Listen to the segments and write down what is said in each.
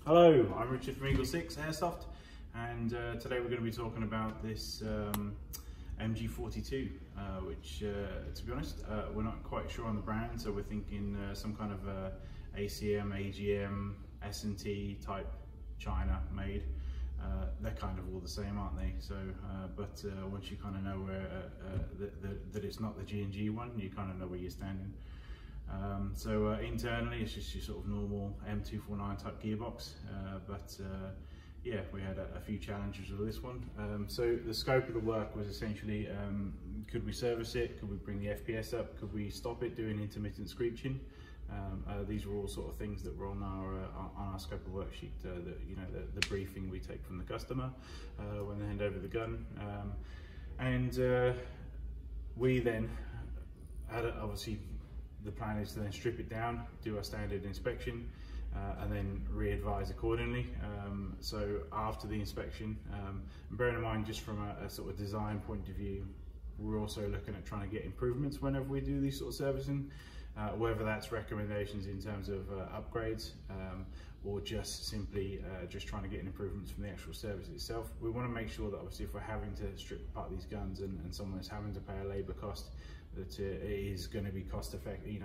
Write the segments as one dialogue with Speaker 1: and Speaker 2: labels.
Speaker 1: Hello, I'm Richard from Eagle 6 Airsoft, and today we're going to be talking about this MG42, which to be honest, we're not quite sure on the brand, so we're thinking some kind of ACM, AGM, S&T type China made. They're kind of all the same, aren't they? So, but once you kind of know where that it's not the G&G one, you kind of know where you're standing. Internally it's just your sort of normal M249 type gearbox, yeah, we had a few challenges with this one. So the scope of the work was essentially, could we service it, could we bring the FPS up, could we stop it doing intermittent screeching. These were all sort of things that were on our scope of worksheet, the briefing we take from the customer when they hand over the gun. We then had obviously the plan is to then strip it down, do our standard inspection, and then re-advise accordingly. So after the inspection, bearing in mind just from a sort of design point of view, we're also looking at trying to get improvements whenever we do these sort of servicing, whether that's recommendations in terms of upgrades, or just simply just trying to get improvements from the actual service itself. We want to make sure that obviously if we're having to strip apart these guns and someone is having to pay a labour cost, that it is going to be cost effective,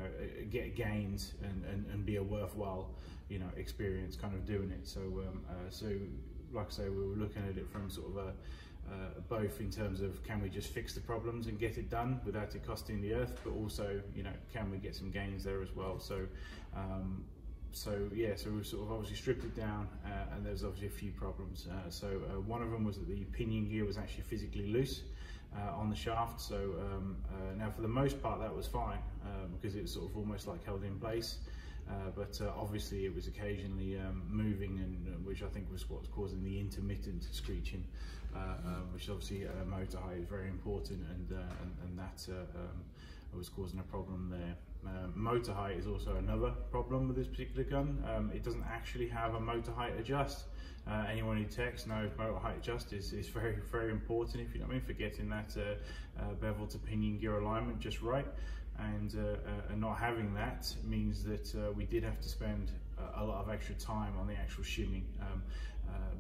Speaker 1: get gains and be a worthwhile, experience kind of doing it. So, like I say, we were looking at it from sort of both in terms of can we just fix the problems and get it done without it costing the earth, but also, can we get some gains there as well. So, yeah, so we've sort of obviously stripped it down, and there's obviously a few problems. One of them was that the pinion gear was actually physically loose on the shaft. So now for the most part that was fine, because it was sort of almost like held in place, but obviously it was occasionally moving, and which I think was what's causing the intermittent screeching, which obviously motor height is very important, and that was causing a problem there. Motor height is also another problem with this particular gun. It doesn't actually have a motor height adjust. Anyone who techs knows motor height adjust is very, very important, if you know what I mean, for getting that bevel to pinion gear alignment just right. And not having that means that we did have to spend a lot of extra time on the actual shimming,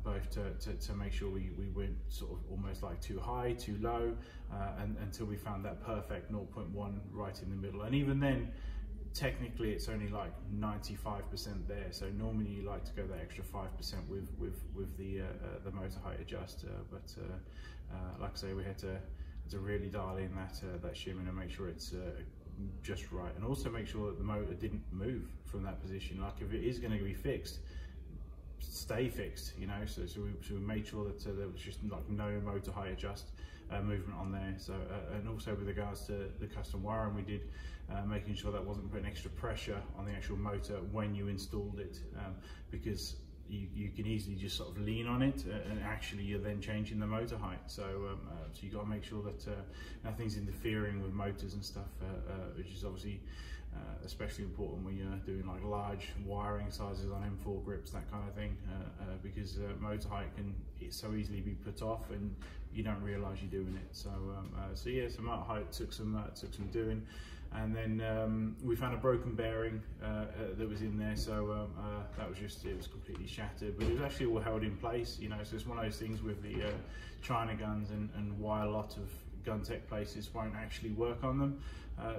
Speaker 1: both to make sure we went sort of almost like too high, too low, and until we found that perfect 0.1 right in the middle. And even then, technically it's only like 95% there, so normally you like to go that extra 5% with the motor height adjust, like I say, we had to really dial in that shimming and make sure it's just right, and also make sure that the motor didn't move from that position. Like if it is going to be fixed, stay fixed, so we made sure that there was just like no motor height adjust movement on there. So and also with regards to the custom wiring, we did making sure that wasn't putting extra pressure on the actual motor when you installed it, because you can easily just sort of lean on it, and actually you're then changing the motor height. So so you got to make sure that nothing's interfering with motors and stuff, which is obviously especially important when you're doing like large wiring sizes on M4 grips, that kind of thing, because motor height can so easily be put off and you don't realise you're doing it. So yeah, so motor height took some doing. And then we found a broken bearing that was in there, so that was just, it was completely shattered, but it was actually all held in place, so it's one of those things with the China guns and why a lot of gun tech places won't actually work on them,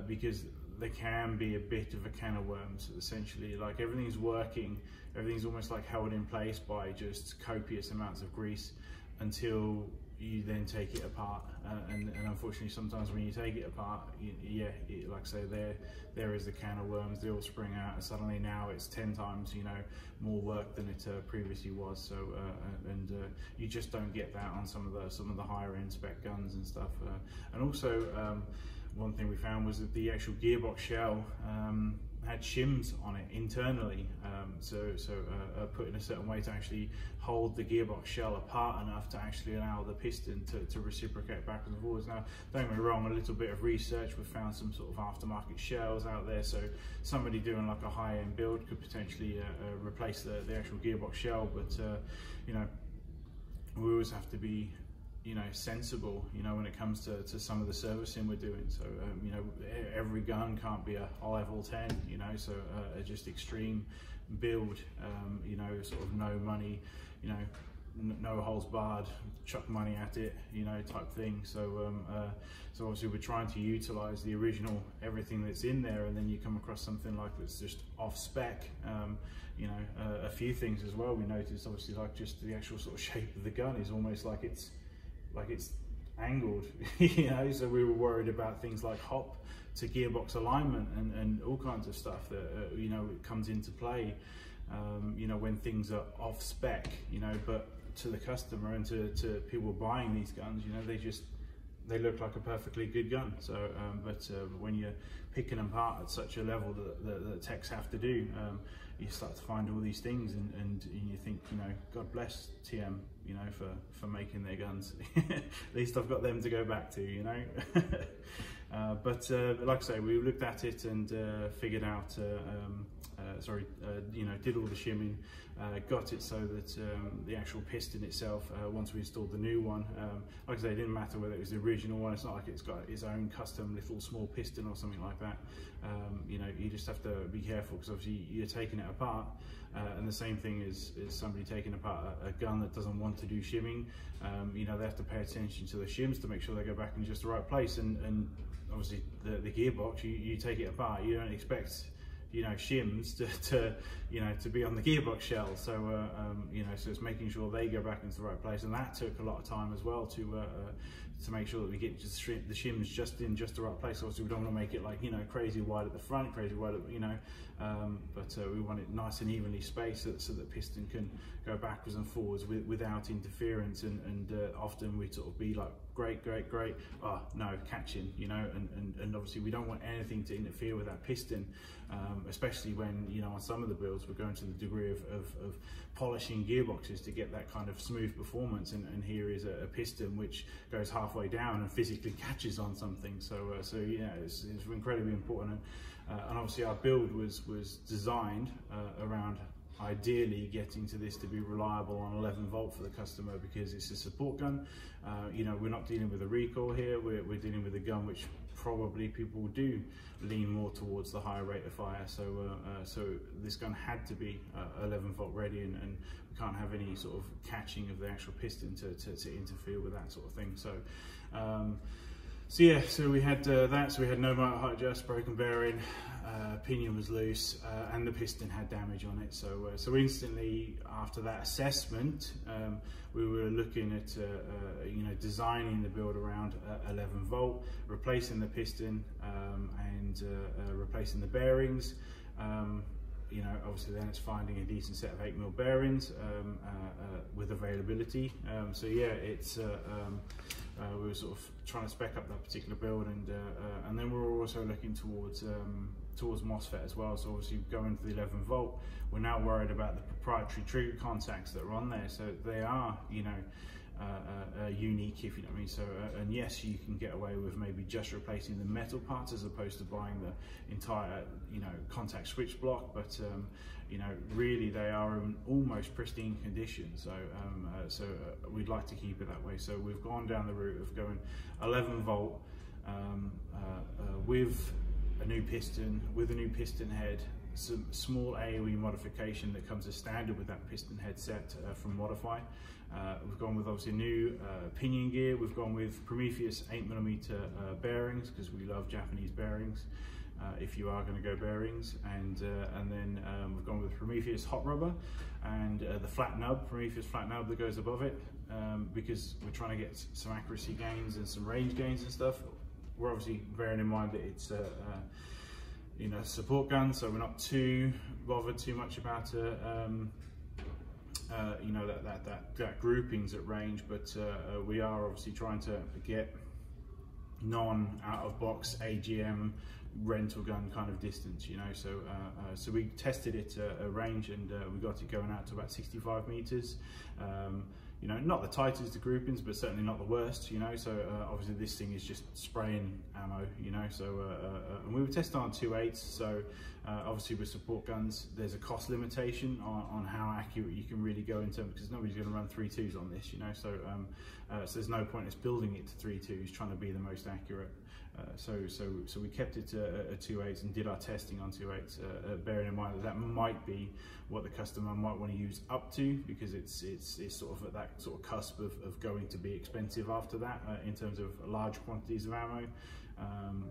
Speaker 1: because they can be a bit of a can of worms, essentially. Like everything's working, everything's almost like held in place by just copious amounts of grease until you then take it apart, and unfortunately sometimes when you take it apart, like I say, there is the can of worms, they all spring out, and suddenly now it's 10 times more work than it previously was. So you just don't get that on some of the higher end spec guns and stuff. And also one thing we found was that the actual gearbox shell had shims on it internally, put in a certain way to actually hold the gearbox shell apart enough to actually allow the piston to reciprocate backwards and forwards. Now, don't get me wrong, a little bit of research, we've found some sort of aftermarket shells out there, so somebody doing like a high-end build could potentially replace the actual gearbox shell, but we always have to be sensible, when it comes to some of the servicing we're doing. So, every gun can't be a level 10, so just extreme build, you know, sort of no money, you know, no holds barred, chuck money at it, you know, type thing. So so obviously we're trying to utilize the original, everything that's in there, and then you come across something like that's just off spec. You know, a few things as well we noticed, obviously, like just the actual sort of shape of the gun is almost like it's angled, you know. So we were worried about things like hop to gearbox alignment and all kinds of stuff that you know, it comes into play, you know, when things are off spec, you know. But to the customer and to people buying these guns, you know, they look like a perfectly good gun. So but when you're picking them apart at such a level that techs have to do, you start to find all these things, and you think, you know, God bless TM, you know, for making their guns. At least I've got them to go back to, you know. But like I say, we looked at it and figured out, you know, did all the shimming, got it so that the actual piston itself, once we installed the new one, like I say, it didn't matter whether it was the original one. It's not like it's got its own custom little small piston or something like that. You know, you just have to be careful, because obviously you're taking it apart, and the same thing is somebody taking apart a gun that doesn't want to do shimming. You know, they have to pay attention to the shims to make sure they go back in just the right place, and obviously the gearbox, you take it apart, you don't expect, you know, shims to you know, to be on the gearbox shell. So you know, so it's making sure they go back into the right place, and that took a lot of time as well to make sure that we get just the shims just in just the right place. Obviously we don't want to make it like, you know, crazy wide at the front, crazy wide at, you know, but we want it nice and evenly spaced so that piston can go backwards and forwards without interference, and often we sort of be like, great, oh no, catching, you know, and obviously we don't want anything to interfere with that piston, especially when, you know, on some of the builds we're going to the degree of polishing gearboxes to get that kind of smooth performance, and here is a piston which goes halfway down and physically catches on something. So so yeah, it's incredibly important, and obviously our build was designed around ideally getting to this to be reliable on 11 volt for the customer, because it's a support gun. You know, we're not dealing with a recoil here, we're dealing with a gun which probably people do lean more towards the higher rate of fire. So so this gun had to be 11 volt ready, and we can't have any sort of catching of the actual piston to interfere with that sort of thing. So so yeah, so we had that, so we had no motor height adjust, broken bearing, pinion was loose, and the piston had damage on it. So so instantly after that assessment, we were looking at you know, designing the build around 11 volt, replacing the piston, and replacing the bearings. You know, obviously then it's finding a decent set of 8mm bearings with availability. So yeah, it's we were sort of trying to spec up that particular build, and then we were also looking towards Mosfet as well. So obviously going for the 11 volt, we're now worried about the proprietary trigger contacts that are on there. So they are, you know, unique, if you know what I mean. So and yes, you can get away with maybe just replacing the metal parts as opposed to buying the entire, you know, contact switch block, but you know, really they are in almost pristine condition. So so we'd like to keep it that way. So we've gone down the route of going 11 volt with a new piston, with a new piston head, some small AOE modification that comes as standard with that piston head set from Modify. We've gone with obviously new pinion gear. We've gone with Prometheus 8mm bearings, because we love Japanese bearings, if you are going to go bearings, and then we've gone with Prometheus hot rubber, and the flat nub, Prometheus flat nub that goes above it, because we're trying to get some accuracy gains and some range gains and stuff. We're obviously bearing in mind that it's you know, support gun, so we're not too bothered too much about you know, that groupings at range, but we are obviously trying to get non-out-of-box AGM rental gun kind of distance, you know. So so we tested it at range, and we got it going out to about 65 meters. You know, not the tightest of groupings, but certainly not the worst, you know. So obviously this thing is just spraying ammo, you know. So and we were testing on 2.8s, so Obviously with support guns, there's a cost limitation on how accurate you can really go in terms, because nobody's going to run 3.2s on this, you know, so there's no point in us building it to 3.2s, trying to be the most accurate. So we kept it at 2.8s and did our testing on 2.8s, bearing in mind that that might be what the customer might want to use up to, because it's sort of at that sort of cusp of going to be expensive after that in terms of large quantities of ammo.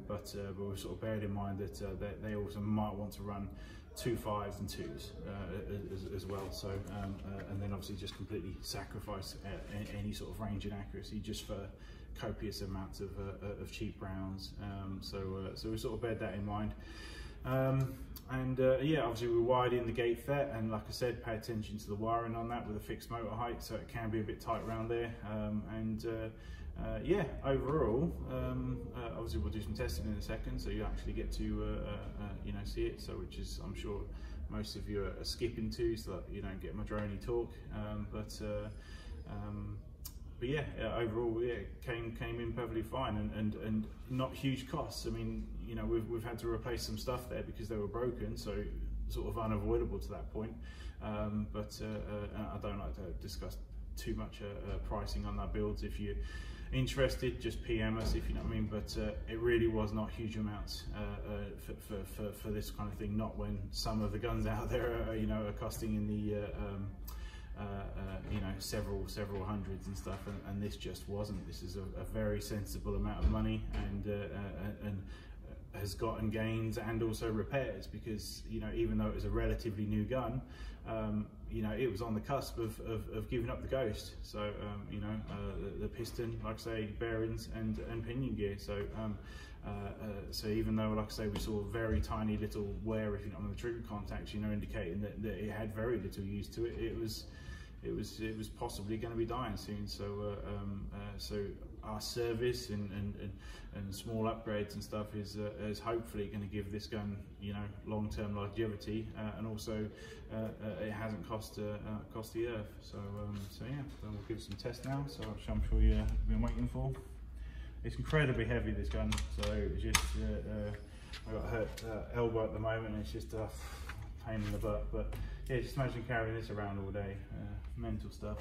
Speaker 1: But we've sort of bared in mind that they also might want to run 2 5s and 2s as well. So and then obviously just completely sacrifice any sort of range and accuracy just for copious amounts of cheap rounds. So we sort of bared that in mind. Yeah, obviously we wired in the gate FET, and like I said, pay attention to the wiring on that with a fixed motor height, so it can be a bit tight around there. Yeah, overall, obviously we'll do some testing in a second, so you actually get to you know, see it. So which is, I'm sure most of you are skipping to, so that you don't get my droney talk. But yeah, overall, yeah, came in perfectly fine, and not huge costs. I mean, you know, we've had to replace some stuff there because they were broken, so sort of unavoidable to that point. I don't like to discuss too much pricing on our builds. If you're interested, just PM us, if you know what I mean. But it really was not huge amounts for this kind of thing. Not when some of the guns out there are, you know, are costing in the you know, several hundreds and stuff, and this just wasn't. This is a very sensible amount of money, and has gotten gains and also repairs, because, you know, even though it was a relatively new gun, you know, it was on the cusp of giving up the ghost. So you know, the piston, like I say, bearings and pinion gear. So so even though, like I say, we saw very tiny little wear, if you know, on the trigger contacts, you know, indicating that it had very little use to it, it was possibly going to be dying soon. So so our service and small upgrades and stuff is hopefully going to give this gun, you know, long-term longevity, and also it hasn't cost the earth. So so yeah, then we'll give it some tests now. So I'm sure you've been waiting for. It's incredibly heavy, this gun, so it's just I got a hurt elbow at the moment, and it's just a pain in the butt. But yeah, just imagine carrying this around all day. Mental stuff.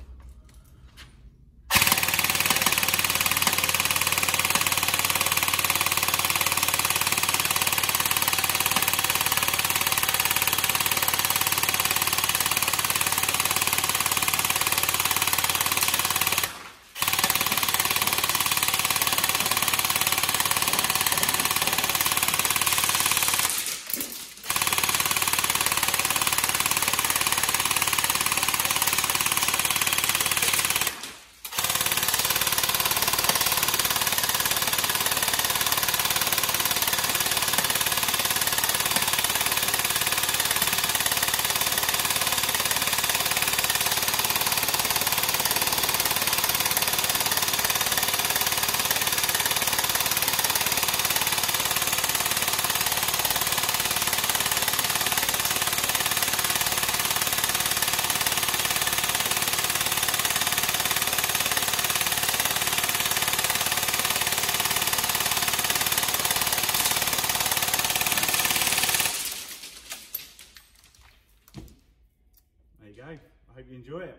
Speaker 1: There you go. I hope you enjoy it.